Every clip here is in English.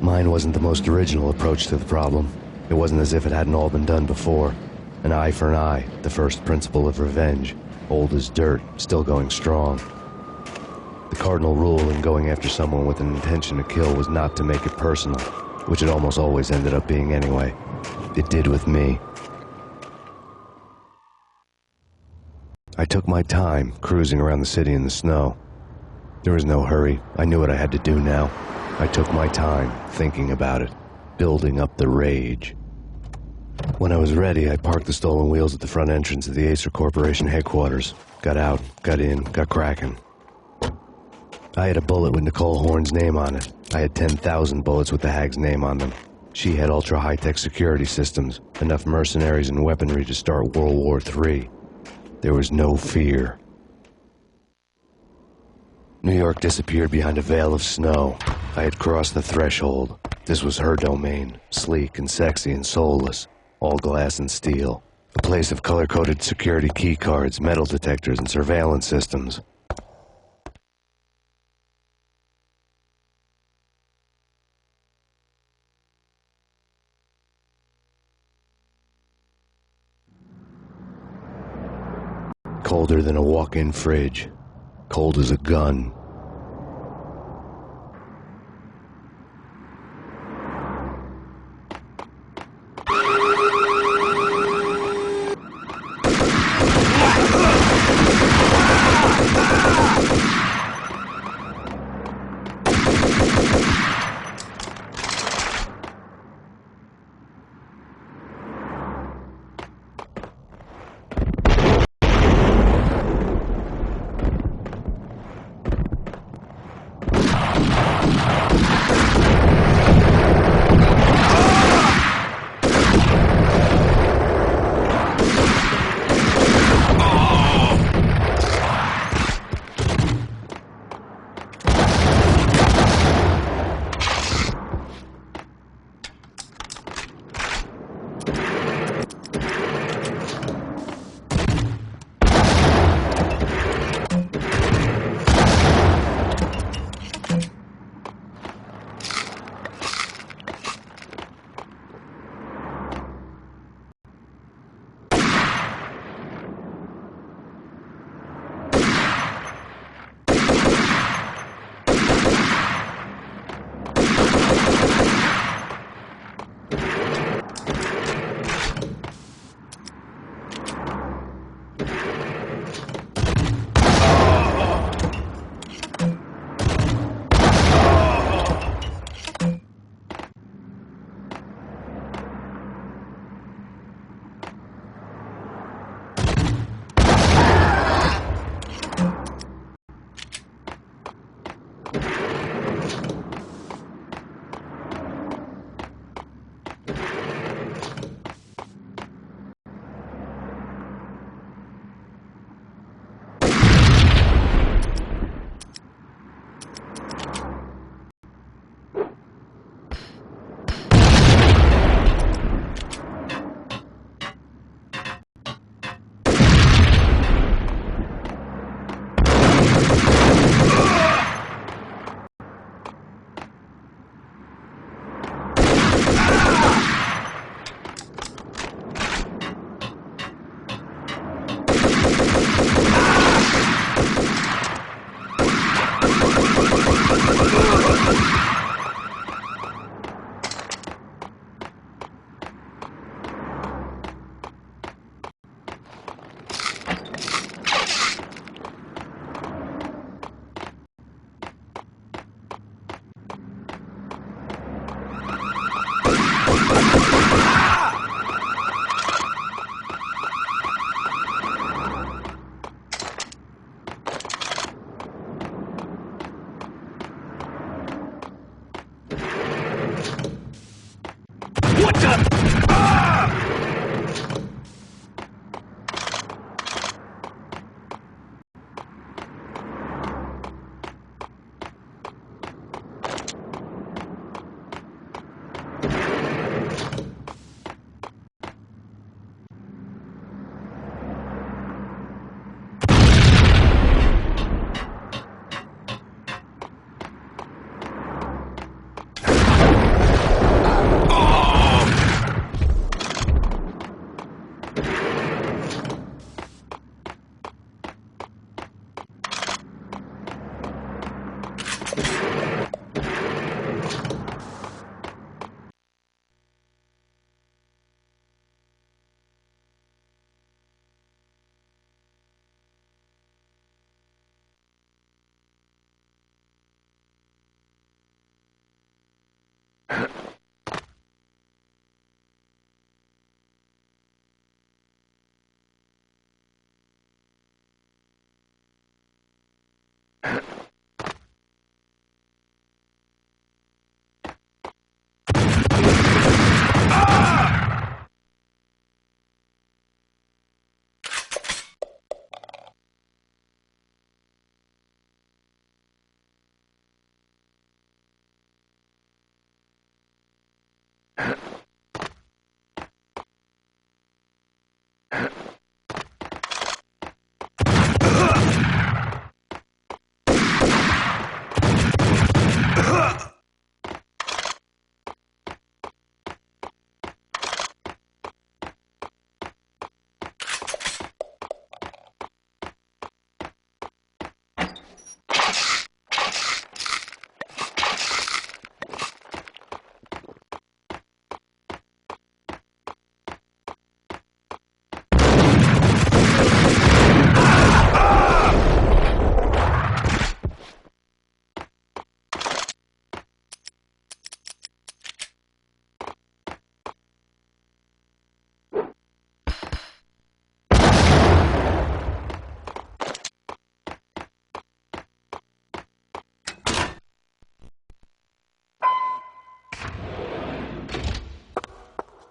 Mine wasn't the most original approach to the problem. It wasn't as if it hadn't all been done before. An eye for an eye, the first principle of revenge. Old as dirt, still going strong. The cardinal rule in going after someone with an intention to kill was not to make it personal, which it almost always ended up being anyway. It did with me. I took my time, cruising around the city in the snow. There was no hurry. I knew what I had to do now. I took my time, thinking about it, building up the rage. When I was ready, I parked the stolen wheels at the front entrance of the Acer Corporation headquarters. Got out, got in, got cracking. I had a bullet with Nicole Horn's name on it. I had 10,000 bullets with the hag's name on them. She had ultra-high-tech security systems, enough mercenaries and weaponry to start World War III. There was no fear. New York disappeared behind a veil of snow. I had crossed the threshold. This was her domain, sleek and sexy and soulless, all glass and steel. A place of color-coded security keycards, metal detectors, and surveillance systems. Colder than a walk-in fridge. Cold as a gun.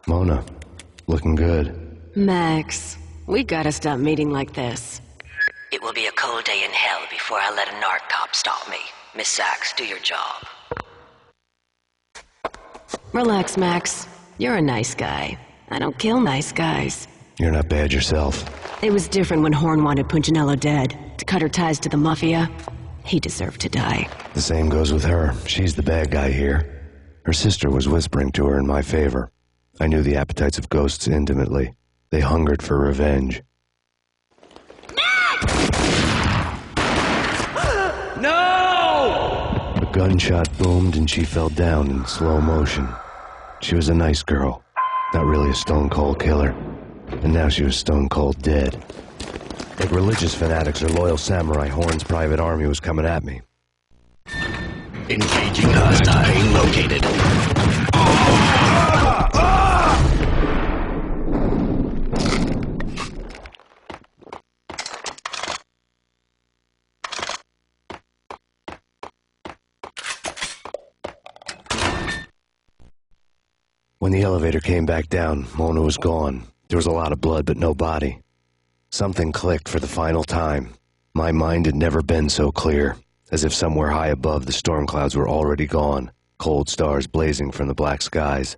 Mona, looking good. Max, we gotta stop meeting like this. It will be a cold day in hell before I let a narc cop stop me. Miss Sachs, do your job. Relax, Max. You're a nice guy. I don't kill nice guys. You're not bad yourself. It was different when Horn wanted Punchinello dead. To cut her ties to the Mafia. He deserved to die. The same goes with her. She's the bad guy here. Her sister was whispering to her in my favor. I knew the appetites of ghosts intimately. They hungered for revenge. No! A gunshot boomed and she fell down in slow motion. She was a nice girl, not really a stone-cold killer. And now she was stone-cold dead. Like religious fanatics or loyal samurai, Horn's private army was coming at me. Engaging hostile located. When the elevator came back down, Mona was gone. There was a lot of blood, but no body. Something clicked for the final time. My mind had never been so clear, as if somewhere high above the storm clouds were already gone, cold stars blazing from the black skies.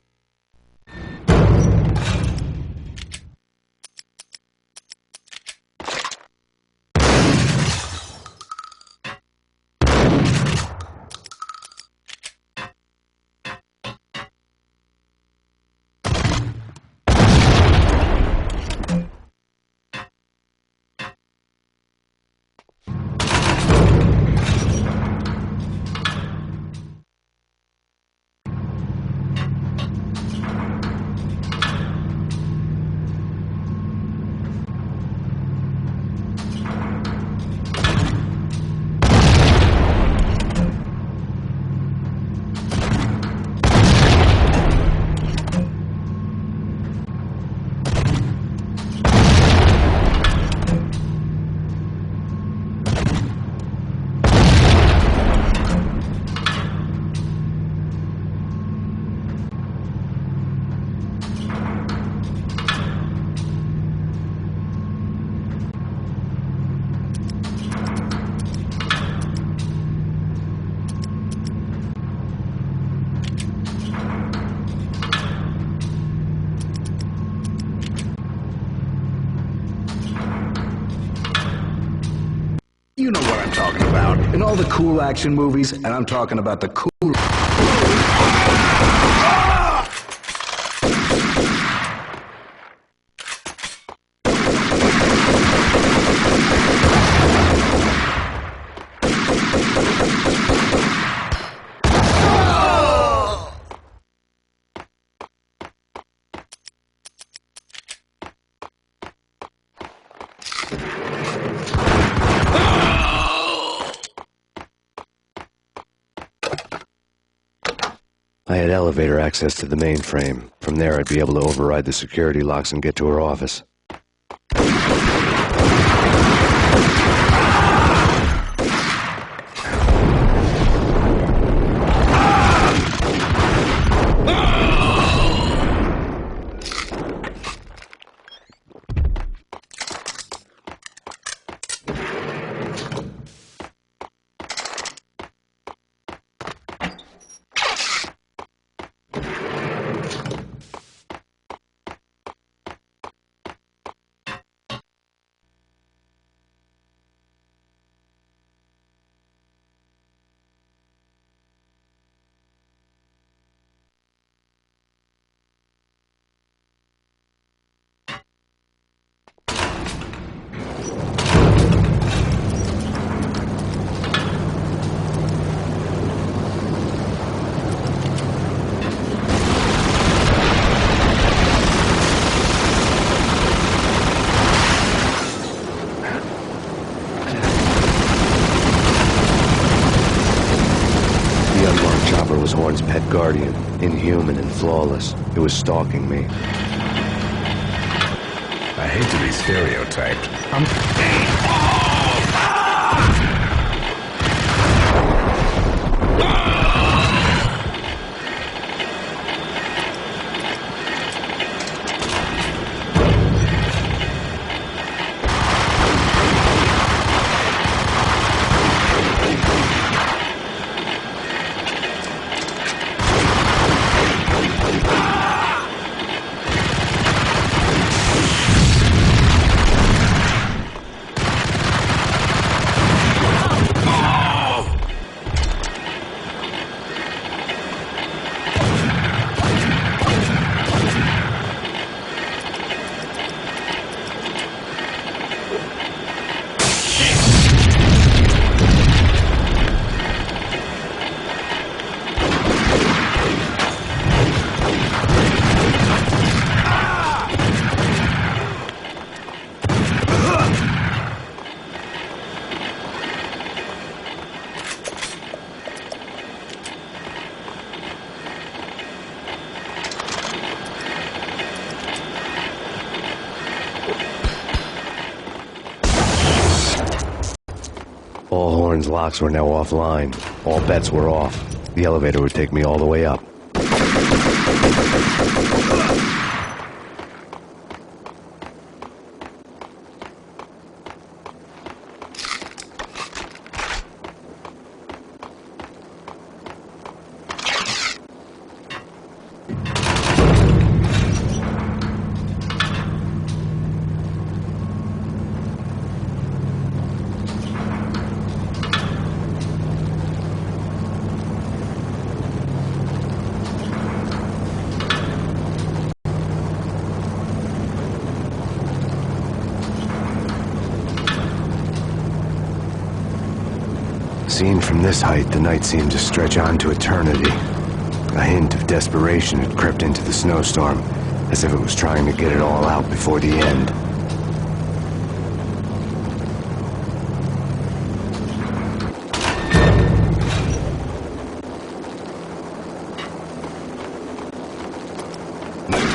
You know what I'm talking about. In all the cool action movies, and I'm talking about the cool... had elevator access to the mainframe. From there, I'd be able to override the security locks and get to her office. Horn's pet guardian, inhuman and flawless. It was stalking me. I hate to be stereotyped. All Horn's locks were now offline. All bets were off. The elevator would take me all the way up. Seen from this height, the night seemed to stretch on to eternity. A hint of desperation had crept into the snowstorm, as if it was trying to get it all out before the end.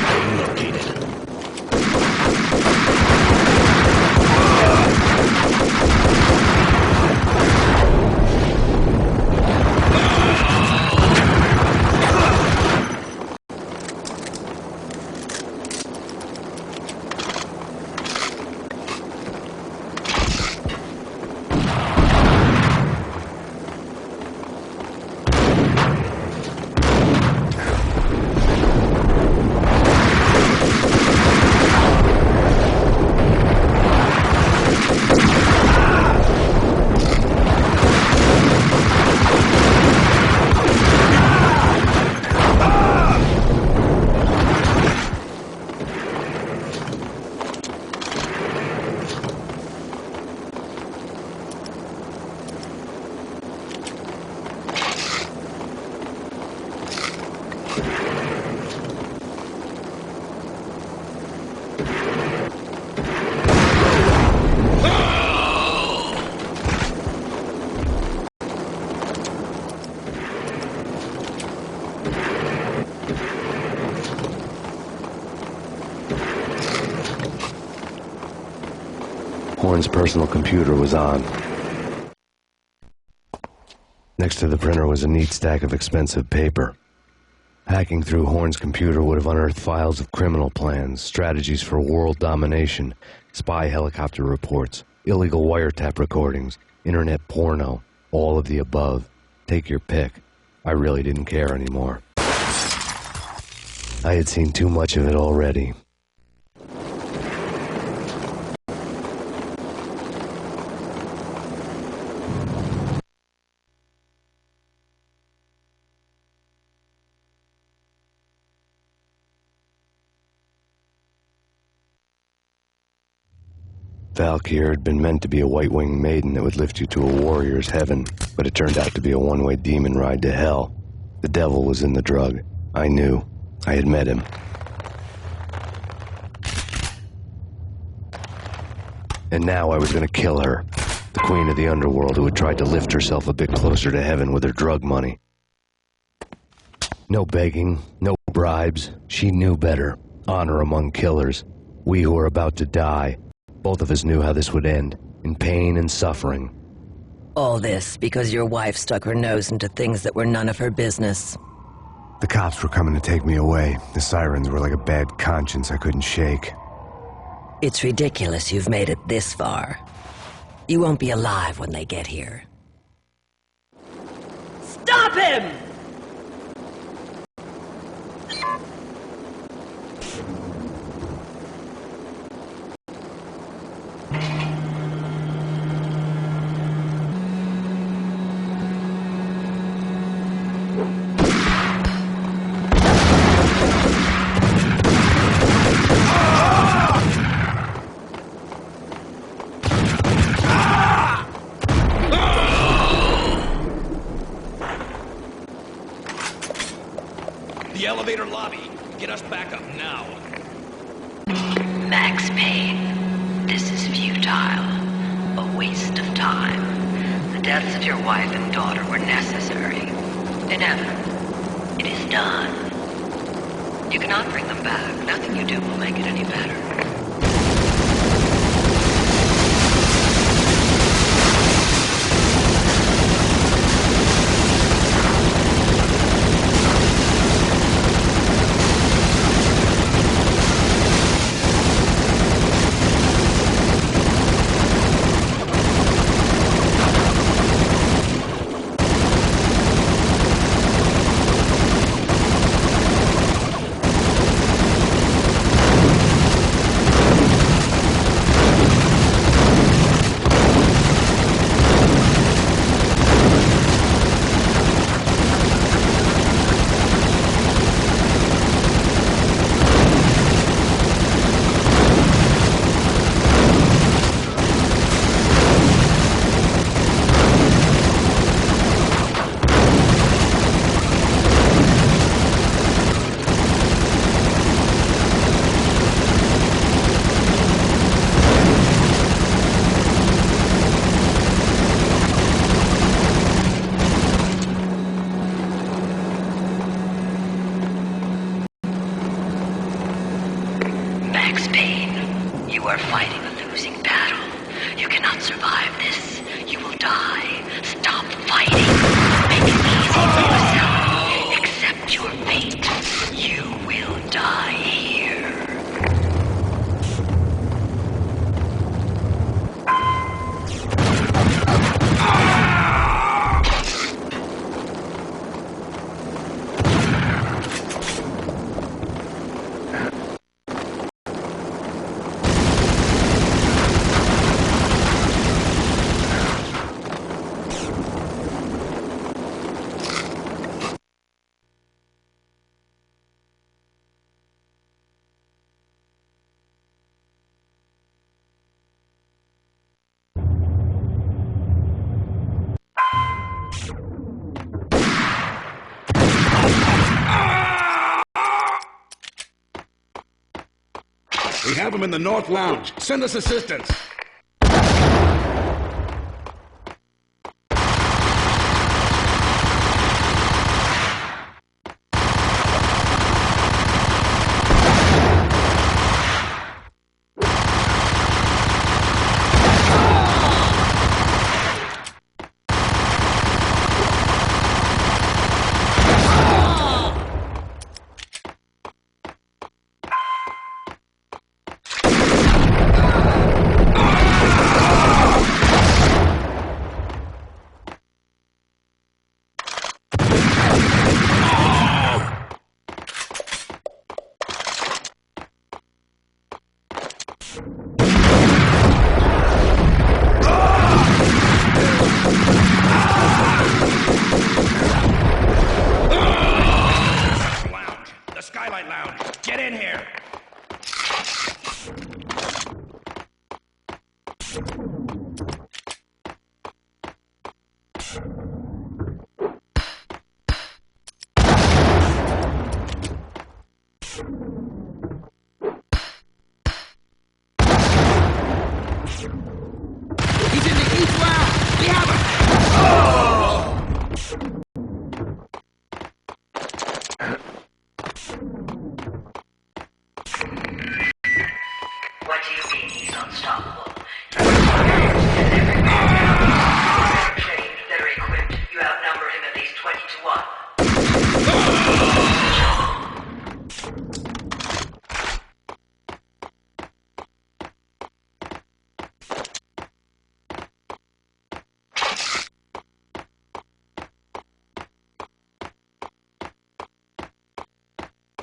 Payne located. Horn's personal computer was on. Next to the printer was a neat stack of expensive paper. Hacking through Horn's computer would have unearthed files of criminal plans, strategies for world domination, spy helicopter reports, illegal wiretap recordings, internet porno, all of the above. Take your pick. I really didn't care anymore. I had seen too much of it already. Valkyr had been meant to be a white-winged maiden that would lift you to a warrior's heaven, but it turned out to be a one-way demon ride to hell. The devil was in the drug. I knew. I had met him. And now I was going to kill her, the queen of the underworld who had tried to lift herself a bit closer to heaven with her drug money. No begging, no bribes. She knew better. Honor among killers. We who were about to die. Both of us knew how this would end, in pain and suffering. All this because your wife stuck her nose into things that were none of her business. The cops were coming to take me away. The sirens were like a bad conscience I couldn't shake. It's ridiculous you've made it this far. You won't be alive when they get here. Stop him! The elevator lobby. Get us back up now. Max Payne, this is futile. A waste of time. The deaths of your wife and daughter were necessary. Inevitable. It is done. You cannot bring them back. Nothing you do will make it any better. Max Payne, you are fighting a losing battle. You cannot survive this. You will die. Stop fighting. Make it easy for yourself. Accept your fate. You will die here. We have him in the North Lounge. Send us assistance. He's in the east lounge! We have him! What do you mean he's unstoppable? They're trained, they're equipped. You outnumber him at least 20 to 1.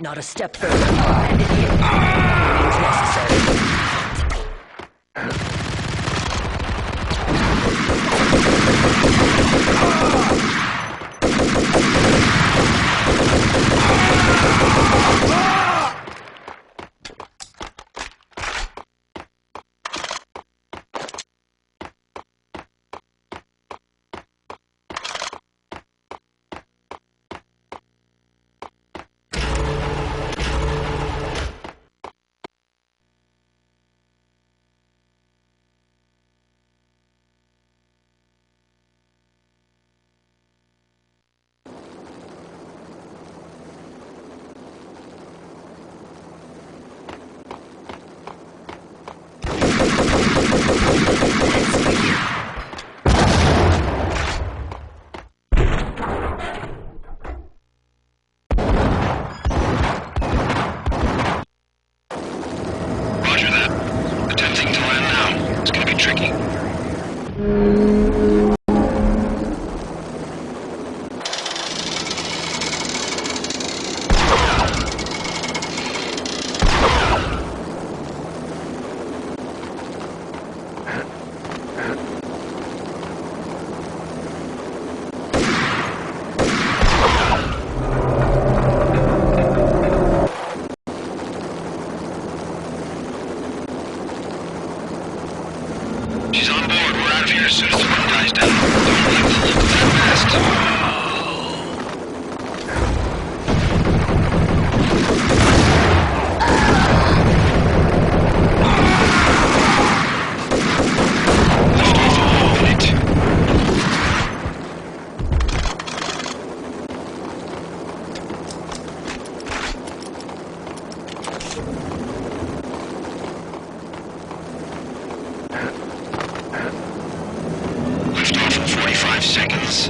Not a step further, and it means necessary. She's on board. We're out of here as soon as the wind dies down. Don't let the look that fast. Lift off in 45 seconds.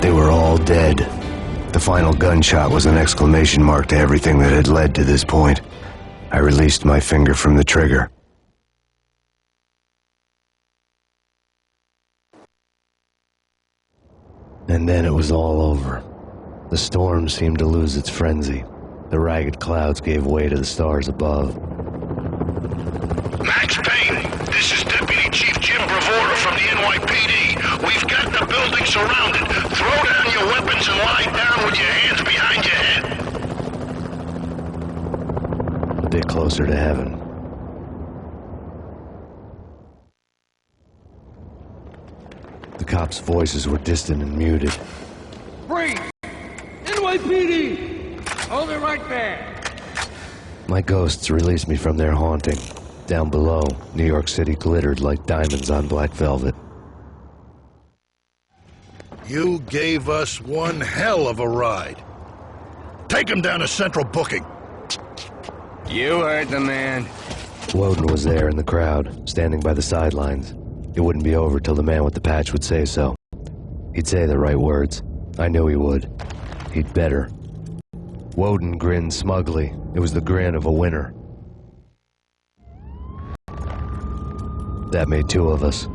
They were all dead. The final gunshot was an exclamation mark to everything that had led to this point. I released my finger from the trigger. And then it was all over. The storm seemed to lose its frenzy. The ragged clouds gave way to the stars above. Max Payne, this is Deputy Chief Jim Bravura from the NYPD. We've got the building surrounded. Throw down your weapons and lie down with your hands behind your head. A bit closer to heaven. The cops' voices were distant and muted. Freeze! NYPD! Hold it right there! My ghosts released me from their haunting. Down below, New York City glittered like diamonds on black velvet. You gave us one hell of a ride. Take him down to Central Booking. You heard the man. Woden was there in the crowd, standing by the sidelines. It wouldn't be over till the man with the patch would say so. He'd say the right words. I knew he would. He'd better. Woden grinned smugly. It was the grin of a winner. That made two of us.